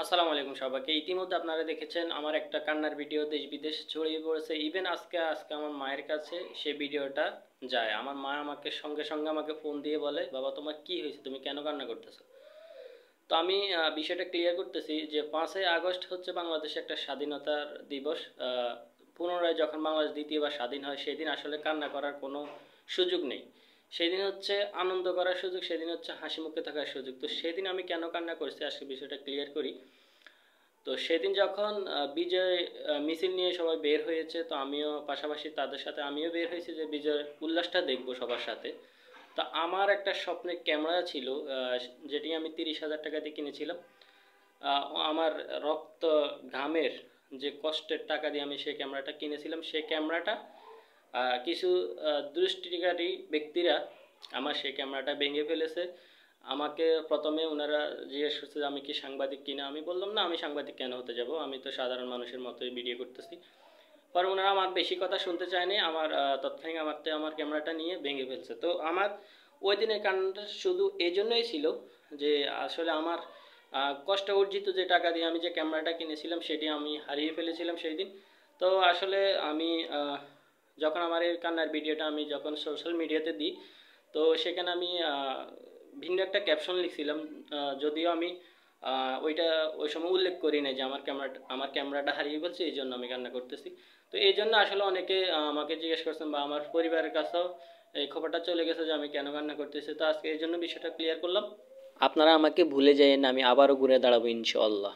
আসসালামু আলাইকুম সবাইকে। ইতিমধ্যে আপনারা দেখেছেন আমার একটা কান্নার ভিডিও দেশ বিদেশ ছড়িয়ে পড়েছে। ইভেন আজকে আমার মায়ের কাছে সে ভিডিওটা যায়। আমার মা আমাকে সঙ্গে সঙ্গে আমাকে ফোন দিয়ে বলে, বাবা তোমার কি হয়েছে, তুমি কেন কান্না করতেছো? তো আমি বিষয়টা ক্লিয়ার করতেছি যে 5ই আগস্ট হচ্ছে বাংলাদেশে একটা স্বাধীনতার দিবস। পুনরায় যখন বাংলাদেশ দ্বিতীয়বার স্বাধীন হয় সেদিন আসলে কান্না করার কোনো সুযোগ নেই। সেদিন হচ্ছে আনন্দ করার সুযোগ, সেদিন হচ্ছে হাসি মুখে থাকার সুযোগ। তো সেদিন আমি কেন কান্না করছি আজকে বিষয়টা ক্লিয়ার করি। তো সেদিন যখন বিজয় মিছিল নিয়ে সবাই বের হয়েছে, তো আমিও পাশাপাশি তাদের সাথে আমিও বের হয়েছি যে বিজয়ের উল্লাসটা দেখবো সবার সাথে। তো আমার একটা স্বপ্নের ক্যামেরা ছিল, যেটি আমি 30,000 টাকা দিয়ে কিনেছিলাম। আমার রক্ত ঘামের যে কষ্টের টাকা দিয়ে আমি সেই ক্যামেরাটা কিনেছিলাম, সেই ক্যামেরাটা কিছু দুষ্কৃতিকারী ব্যক্তিরা আমার সেই ক্যামেরাটা ভেঙে ফেলেছে। আমাকে প্রথমে ওনারা জিজ্ঞেস করছে যে আমি কি সাংবাদিক কিনা। আমি বললাম না, আমি সাংবাদিক কেন হতে যাব, আমি তো সাধারণ মানুষের মতোই ভিডিও করতেছি। পরে ওনারা আমার বেশি কথা শুনতে চায়নি, আমার তৎক্ষণিক আমার ক্যামেরাটা নিয়ে ভেঙে ফেলছে। তো আমার ওই দিনের কারণটা শুধু এই জন্যই ছিল যে আসলে আমার কষ্ট অর্জিত যে টাকা দিয়ে আমি যে ক্যামেরাটা কিনেছিলাম সেটি আমি হারিয়ে ফেলেছিলাম সেই দিন। তো আসলে আমি যখন আমার এই কান্নার ভিডিওটা আমি যখন সোশ্যাল মিডিয়াতে দিই, তো সেখানে আমি ভিন্ন একটা ক্যাপশন লিখছিলাম। যদিও আমি ওইটা ওই সময় উল্লেখ করি নাই যে আমার ক্যামেরাটা হারিয়ে ফেলছে এই জন্য আমি কান্না করতেছি। তো এই জন্য আসলে অনেকে আমাকে জিজ্ঞেস করছেন বা আমার পরিবারের কাছেও এই খবরটা চলে গেছে যে আমি কেন কান্না করতেছি। তো আজকে এই জন্য বিষয়টা ক্লিয়ার করলাম। আপনারা আমাকে ভুলে যায়েন না, আমি আবারও ঘুরে দাঁড়াবো ইনশাআল্লাহ।